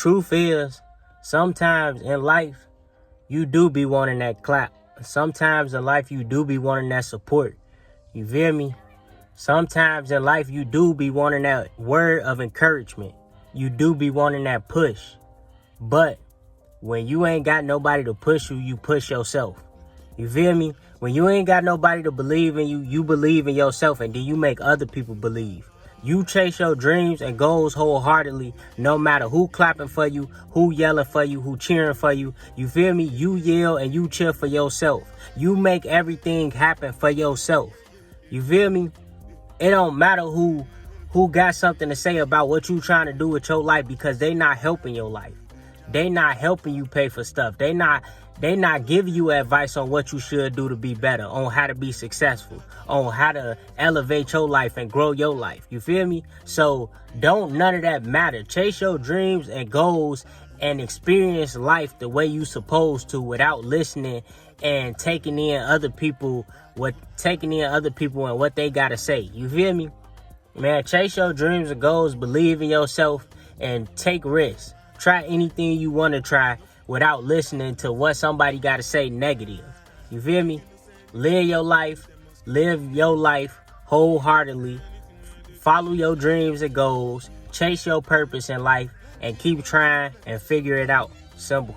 truth is, sometimes in life, you do be wanting that clap. Sometimes in life, you do be wanting that support. You feel me? Sometimes in life, you do be wanting that word of encouragement. You do be wanting that push. But when you ain't got nobody to push you, you push yourself. You feel me? When you ain't got nobody to believe in you, you believe in yourself, and then you make other people believe. You chase your dreams and goals wholeheartedly, no matter who clapping for you, who yelling for you, who cheering for you. You feel me? You yell and you cheer for yourself. You make everything happen for yourself. You feel me? It don't matter who got something to say about what you trying to do with your life, because they not helping your life. They not helping you pay for stuff. They not giving you advice on what you should do to be better, on how to be successful, on how to elevate your life and grow your life. You feel me? So don't none of that matter. Chase your dreams and goals and experience life the way you supposed to, without listening and taking in other people and what they gotta say. You feel me? Man, chase your dreams and goals, believe in yourself, and take risks. Try anything you want to try without listening to what somebody got to say negative. You feel me? Live your life wholeheartedly. Follow your dreams and goals. Chase your purpose in life and keep trying and figure it out. Simple.